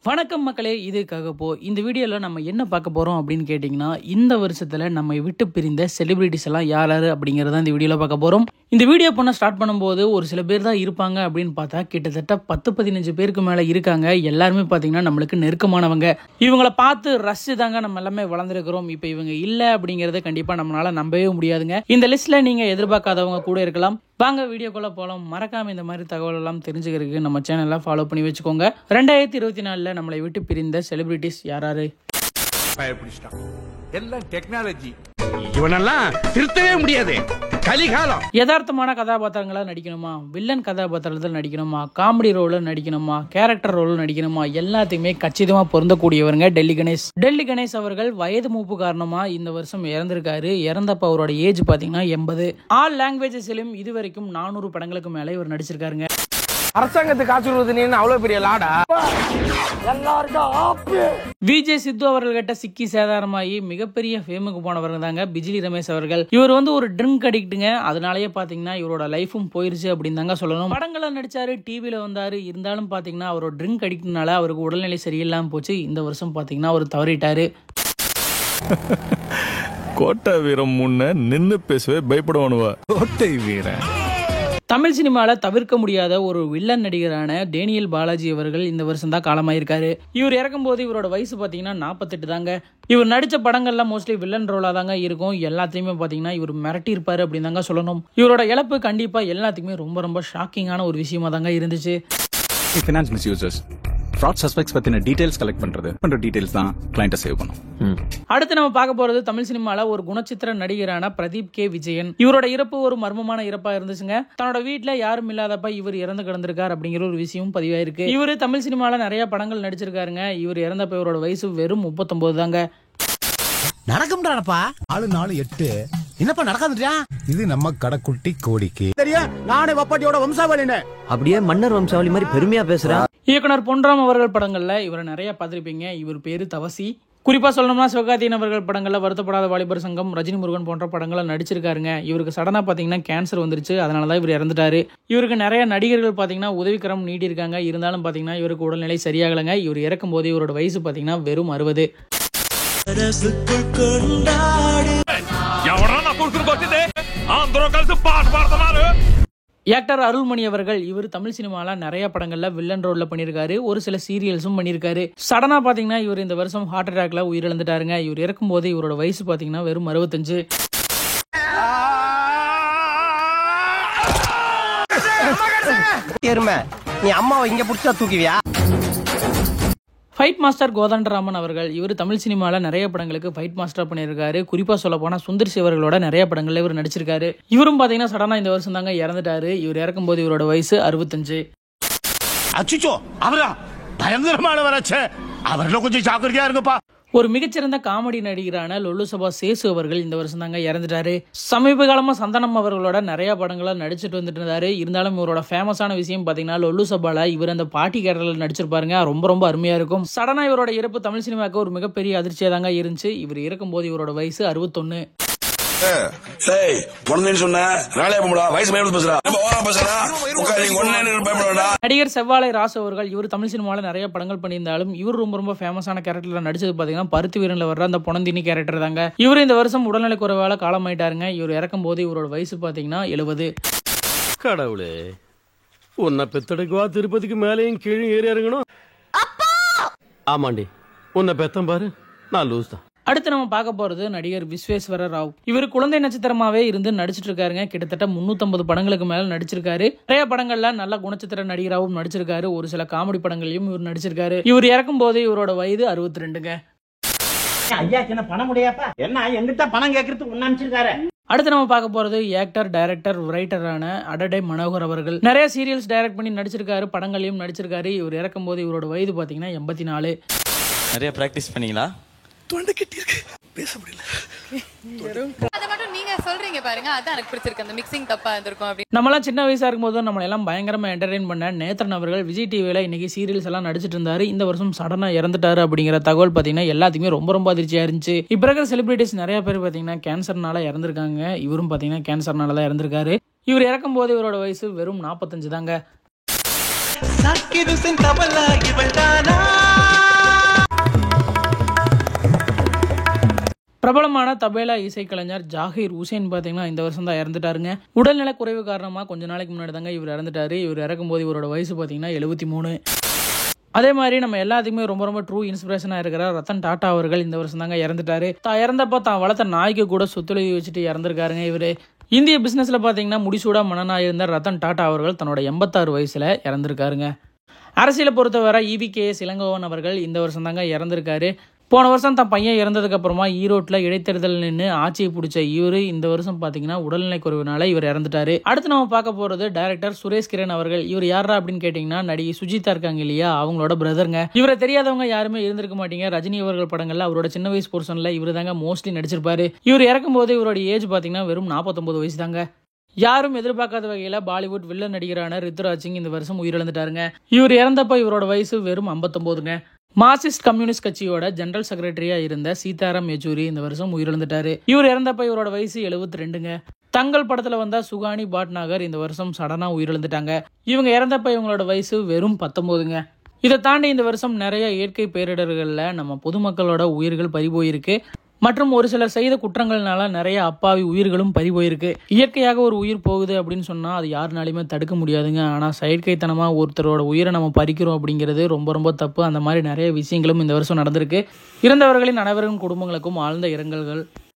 வணக்கம் மக்களே, இதுக்காக இந்த வீடியோவில் நம்ம என்ன பார்க்க போகிறோம் அப்படின்னு கேட்டிங்கன்னா, இந்த வருஷத்தில் நம்ம விட்டு பிரிந்த செலிபிரிட்டிஸ் எல்லாம் யார் யார் அப்படிங்கிறத இந்த வீடியோவில் பார்க்க போகிறோம். இந்த வீடியோ பண்ண ஸ்டார்ட் பண்ணும்போது ஒரு சில பேர் தான் இருப்பாங்க அப்படின்னு பார்த்தா கிட்டத்தட்ட 10-15 பேருக்கு மேலே இருக்காங்க. எல்லாருமே பார்த்தீங்கன்னா நம்மளுக்கு நெருக்கமானவங்க. இவங்களை பார்த்து ரசி தாங்க நம்ம எல்லாமே வளர்ந்துருக்கிறோம். இப்போ இவங்க இல்லை அப்படிங்கிறத கண்டிப்பாக நம்மளால நம்பவே முடியாதுங்க. இந்த லிஸ்ட்டில் நீங்கள் எதிர்பார்க்காதவங்க கூட இருக்கலாம். வாங்க வீடியோக்குள்ள போகலாம். மறக்காம இந்த மாதிரி தகவல் எல்லாம் தெரிஞ்சுக்கிறதுக்கு நம்ம சேனலை ஃபாலோ பண்ணி வச்சுக்கோங்க. 2024 நம்மளை விட்டு பிரிந்த செலிபிரிட்டிஸ் யாராரு? எல்லாம் டெக்னாலஜி, இவனெல்லாம் திருத்தவே முடியாது. கலிகாலம். யதார்த்தமான கதாபாத்திரங்களா நடிக்கணுமா, வில்லன் கதாபாத்திரத்தில் நடிக்கணுமா, காமெடி ரோல நடிக்கணுமா, கேரக்டர் ரோல் நடிக்கணுமா, எல்லாத்தையுமே கச்சிதமா பொருந்தக்கூடியவருங்க டெல்லி கணேஷ் அவர்கள். வயது மூப்பு காரணமா இந்த வருஷம் இறந்திருக்காரு. இறந்தப்ப அவரோட ஏஜ் பாத்தீங்கன்னா 80. ஆல் லாங்குவேஜஸிலும் இதுவரைக்கும் 400 படங்களுக்கு மேல இவர் நடிச்சிருக்காருங்க. அரசாங்கத்துக்கு காசு கொடுத்தீங்கன்னு அவ்வளவு பெரிய லாடா. விஜய் சித்து அவர்கள்கிட்ட சிக்கி சேதாரமாகி மிகப்பெரிய ஃபேமுக்கு போனவர்கள் தாங்க பிஜிலி ரமேஷ் அவர்கள். இவர் ஒரு ட்ரிங்க் அடிக்ட்டுங்க. அதனாலயே பாத்தீங்கன்னா இவரோட லைஃபும் போயிருச்சு அப்படின்னு தாங்க சொல்லணும். படங்களை நடிச்சாரு, டிவில வந்தாரு. இருந்தாலும் பாத்தீங்கன்னா அவரோட ட்ரிங்க் அடிக்ட்னால அவருக்கு உடல்நிலை சரியில்லாம போச்சு. இந்த வருஷம் பாத்தீங்கன்னா அவர் தவறிட்டாரு. கோட்டை வீரம் முன்ன நின்னு பேசவே பயப்படுவானுவா. கோட்டை வீரன் தமிழ் சினிமாவில் தவிர்க்க முடியாத ஒரு வில்லன் நடிகரான டேனியல் பாலாஜி அவர்கள் இந்த வருஷம் தான் காலமாயிருக்காரு. இவர் இறக்கும் போது இவரோட வயசு பார்த்தீங்கன்னா 48 தாங்க. இவர் நடித்த படங்கள்லாம் மோஸ்ட்லி வில்லன் ரோலாக தாங்க இருக்கும். எல்லாத்தையுமே பார்த்தீங்கன்னா இவர் மிரட்டி இருப்பாரு அப்படின்னு தாங்க சொல்லணும். இவரோட இழப்பு கண்டிப்பாக எல்லாத்துக்குமே ரொம்ப ரொம்ப ஷாக்கிங்கான ஒரு விஷயமா தாங்க இருந்துச்சு. ஃபினான்ஸ் மிஸ்யூசர்ஸ், ஃப்ராட் சஸ்பெக்ட்ஸ் பத்தின டீடைல்ஸ் கலெக்ட் பண்ற டீடைல்ஸ் தான் கிளையண்ட்டை சேவ் பண்ணும். அடுத்து நம்ம பார்க்க போறது தமிழ் சினிமால ஒரு குணச்சித்திர நடிகரான பிரதீப் கே விஜயன். இவரோட இறப்பு ஒரு மர்மமான இறப்பா இருந்துச்சுங்க. தன்னோட வீட்டுல யாரும் இல்லாதப்ப இவர் இறந்து கிடந்திருக்கார் அப்படிங்கிற ஒரு விஷயம் பதிவாயிருக்கு. இவரு தமிழ் சினிமால நிறைய படங்கள் நடிச்சிருக்காருங்க. இவர் இறந்தப்ப இவரோட வயசு வெறும் 39 தாங்க. நடக்கும்டாப்பா. 4-4-8 என்னப்பா நடக்காதுடா? இது நம்ம கடைக்குட்டி கோடிக்கு தெரியும். நானே வப்பாட்டியோட வம்சாவளினே. அப்படியே மன்னர் வம்சாவளி மாதிரி பெருமையா பேசுறேன். இயக்குனர் பொன்ராம் அவர்கள் படங்கள்ல இவரை நிறைய பார்த்திருப்பீங்க. இவர் பேரு தவசி. குறிப்பா சொல்லணும்னா சிவகார்த்திகேயன் அவர்கள் படங்கள்ல வருத்தப்படாத வாலிபர் சங்கம், ரஜினி முருகன் போன்ற படங்களை நடிச்சிருக்காருங்க. இவருக்கு சடனா பாத்தீங்கன்னா கேன்சர் வந்துருச்சு. அதனாலதான் இவர் இறந்துட்டாரு. இவருக்கு நிறைய நடிகர்கள் பாத்தீங்கன்னா உதவிக்கரம் நீட்டி இருக்காங்க. இருந்தாலும் பாத்தீங்கன்னா இவருக்கு உடல்நிலை சரியாகலங்க. இவர் இறக்கும் போது இவரோட வயசு பாத்தீங்கன்னா வெறும் 60. ஆக்டர் அருள்மணி அவர்கள் இவர் தமிழ் சினிமால நிறைய படங்கள்ல வில்லன் ரோல்ல பண்ணியிருக்காரு. ஒரு சில சீரியல்ஸும் பண்ணியிருக்காரு. சடனா பாத்தீங்கன்னா இவர் இந்த வருஷம் ஹார்ட் அட்டாக்ல உயிரிழந்துட்டாருங்க. இவர் இறக்கும் போது இவரோட வயசு பாத்தீங்கன்னா வெறும் 65. நீ அம்மாவை இங்க புடிச்சா தூக்குவியா? ஃபைட் மாஸ்டர் கோதண்டராமன் அவர்கள் இவர் தமிழ் சினிமாவில் நிறைய படங்களுக்கு ஃபைட் மாஸ்டர் பண்ணியிருக்காரு. குறிப்பாக சொல்ல போனால் சுந்தர் சி அவர்களோட நிறைய படங்கள்ல இவர் நடிச்சிருக்காரு. இவரும் பார்த்தீங்கன்னா சடனாக இந்த வருஷம் தாங்க இறந்துட்டாரு. இவர் இறக்கும் போது இவரோட வயசு 65. அச்சுச்சோ, அவரா பயங்கரமானவராச்சே. அவர்ல கொஞ்சம் ஜாக்கிரதையா இருங்கப்பா. ஒரு மிகச்சிறந்த காமெடி நடிகரான லொல்லு சபா சேசு அவர்கள் இந்த வருஷம் தாங்க இறந்துட்டாரு. சமீப காலமா சந்தனம் அவர்களோட நிறைய படங்கள நடிச்சிட்டு வந்துட்டு இருந்தாரு. இருந்தாலும் இவரோட ஃபேமஸான விஷயம் பாத்தீங்கன்னா லொல்லு சபால இவர் அந்த பாட்டி கேரக்டர்ல நடிச்சிருப்பாருங்க. ரொம்ப ரொம்ப அருமையா இருக்கும். சடனா இவரோட இறப்பு தமிழ் சினிமாவுக்கு ஒரு மிகப்பெரிய அதிர்ச்சியா தாங்க இருந்துச்சு. இவர் இறக்கும் போது இவரோட வயசு 61. நடிகர் செவ்வாழை ராசு அவர்கள் இவர் தமிழ் சினிமாவில் நிறைய படங்கள் பண்ணியிருந்தாலும் இவர் ரொம்ப ரொம்ப ஃபேமஸான கேரக்டர்ல நடிச்சது பாத்தீங்கன்னா பருத்தி வீரன்ல வர்ற அந்த பொனந்தினி கேரக்டர் தாங்க. இவர் இந்த வருஷம் உடல்நலை குறைவால காலமாயிட்டாருங்க. இவர் இறக்கும் போது இவரோட வயசு பாத்தீங்கன்னா 70. கடவுளே, உன்னை பெத்தெடுக்குவா திருப்பதிக்கு மேலேயும் கீழே ஏறி இறங்கணும். ஆமாண்டி, உன்னை பெத்தம் பாரு, நான் லூஸ் தான். அடுத்து நம்ம பார்க்க போறது நடிகர் விஸ்வேஸ்வர ராவ். இவர் குழந்தை நட்சத்திரமாவே இருந்து நடிச்சிட்டு இருக்காருங்க. கிட்டத்தட்ட 350 படங்களுக்கு மேல நடிச்சிருக்காரு. நிறைய படங்கள்ல நல்ல குணச்சித்திர நடிகராகவும் நடிச்சிருக்காரு. ஒரு சில காமெடி படங்களையும் இவர் நடிச்சிருக்காரு. இவர் இறக்கும் போது இவரோட வயது 62ங்க. ஐயா என்ன பண்ண முடியாப்பா? என்ன எங்கிட்ட பணம் கேட்கறதுக்கு ஒன்னு அனுப்பிச்சிருக்காரு. அடுத்து நம்ம பார்க்க போறது ஆக்டர், டைரக்டர், ரைட்டரான அடடே மனோகர் அவர்கள். நிறைய சீரியல்ஸ் டைரக்ட் பண்ணி நடிச்சிருக்காரு. படங்களையும் நடிச்சிருக்காரு. இவர் இறக்கும் போது இவரோட வயது பாத்தீங்கன்னா 84. நிறைய பிராக்டிஸ் பண்ணீங்களா? தொண்டை கட்டி இருக்கு, பேச முடியல. அத மட்டும் நீங்க சொல்றீங்க பாருங்க, அதான் எனக்கு பிடிச்சிருக்கு. அந்த மிக்சிங் தப்பா இருந்திருக்கும் அப்படி. நம்மளாம் சின்ன வயசா இருக்கும்போது நம்மள எல்லாம் பயங்கரமா என்டர்டெயின் பண்ண நேத்ரன் அவர்கள் விஜய் டிவில இன்னைக்கு சீரியல்ஸ் எல்லாம் நடிச்சிட்டு இருந்தாரு. இந்த வருஷம் சடனா இறந்துட்டாரு அப்படிங்கிற தகவல் பாத்தீங்கன்னா எல்லாத்துக்குமே ரொம்ப ரொம்ப அதிர்ச்சியா இருந்துச்சு. இப்ப இருக்கிற செலிபிரிட்டிஸ் நிறைய பேர் பாத்தீங்கன்னா கேன்சர்னால இறந்திருக்காங்க. இவரும் பாத்தீங்கன்னா கேன்சர்னால தான் இறந்திருக்காரு. இவர் இறக்கும் போது இவரோட வயசு வெறும் 45 தாங்க. பிரபலமான தபேலா இசைக்கலைஞர் ஜாகிர் ஹுசேன் பார்த்தீங்கன்னா இந்த வருஷம் தான் இறந்துட்டாருங்க. உடல்நல குறைவு காரணமாக கொஞ்ச நாளைக்கு முன்னாடி தாங்க இவர் இறந்துட்டாரு. இவர் இறக்கும்போது இவரோட வயசு பார்த்தீங்கன்னா 73. அதே மாதிரி நம்ம எல்லாத்துக்குமே ரொம்ப ரொம்ப ட்ரூ இன்ஸ்பிரேஷனாக இருக்கிற ரத்தன் டாட்டா அவர்கள் இந்த வருஷம் தாங்க இறந்துட்டாரு. தான் இறந்தப்போ தான் வளர்த்த நாய்க்கு கூட சொத்துழைவி வச்சுட்டு இறந்துருக்காருங்க. இவர் இந்திய பிஸ்னஸில் பார்த்தீங்கன்னா முடிசூடா மன்னனாக இருந்த ரத்தன் டாட்டா அவர்கள் தன்னோட 86 வயசில் இறந்துருக்காருங்க. அரசியலை பொறுத்தவரை EVKS இளங்கோவன் அவர்கள் இந்த வருஷம் தாங்க இறந்துருக்காரு. போன வருஷம் தான் பையன் இறந்ததுக்கு அப்புறமா ஈரோட்டில் இடைத்தேர்தல் நின்று ஆட்சியை பிடிச்ச இவர் இந்த வருஷம் பார்த்தீங்கன்னா உடல்நிலை குறைவினால இவர் இறந்துட்டாரு. அடுத்து நம்ம பார்க்க போறது டைரக்டர் சுரேஷ் கிரண் அவர்கள். இவர் யாரா அப்படின்னு கேட்டீங்கன்னா நடிகை சுஜிதா இருக்காங்க இல்லையா, அவங்களோட பிரதருங்க. இவரை தெரியாதவங்க யாருமே இருந்திருக்க மாட்டீங்க. ரஜினி அவர்கள் படங்கள்ல அவரோட சின்ன வயசு போர்ஷன்ல இவர் தாங்க மோஸ்ட்லி நடிச்சிருப்பாரு. இவர் இறக்கும் போது இவரோட ஏஜ் பார்த்தீங்கன்னா வெறும் 49 வயசு தாங்க. யாரும் எதிர்பார்க்காத வகையில் பாலிவுட் வில்லன் நடிகரான ரித்துராஜ் சிங் இந்த வருஷம் உயிரிழந்துட்டாருங்க. இவர் இறந்தப்ப இவரோட வயசு வெறும் 59ங்க. மார்க்சிஸ்ட் கம்யூனிஸ்ட் கட்சியோட ஜெனரல் செக்ரட்டரியா இருந்த சீதாராம் யெச்சூரி இந்த வருஷம் உயிரிழந்துட்டாரு. இவர் இறந்தப்ப இவரோட வயசு 72ங்க. தங்கள் படத்துல வந்த சுகானி பாட்நாகர் இந்த வருஷம் சடனா உயிரிழந்துட்டாங்க. இவங்க இறந்தப்ப இவங்களோட வயசு வெறும் 19ங்க. இதை தாண்டி இந்த வருஷம் நிறைய இயற்கை பேரிடர்கள்ல நம்ம பொதுமக்களோட உயிர்கள் பறிபோயிருக்கு. மற்றும் ஒரு சிலர் செய்த குற்றங்கள்னால நிறைய அப்பாவி உயிர்களும் பறிபோயிருக்கு. இயற்கையாக ஒரு உயிர் போகுது அப்படின்னு சொன்னா அது யாருனாலையுமே தடுக்க முடியாதுங்க. ஆனா செயற்கைத்தனமா ஒருத்தரோட உயிரை நம்ம பறிக்கிறோம் அப்படிங்கிறது ரொம்ப ரொம்ப தப்பு. அந்த மாதிரி நிறைய விஷயங்களும் இந்த வருஷம் நடந்திருக்கு. இறந்தவர்களின் அனைவரின் குடும்பங்களுக்கும் ஆழ்ந்த இரங்கல்கள்.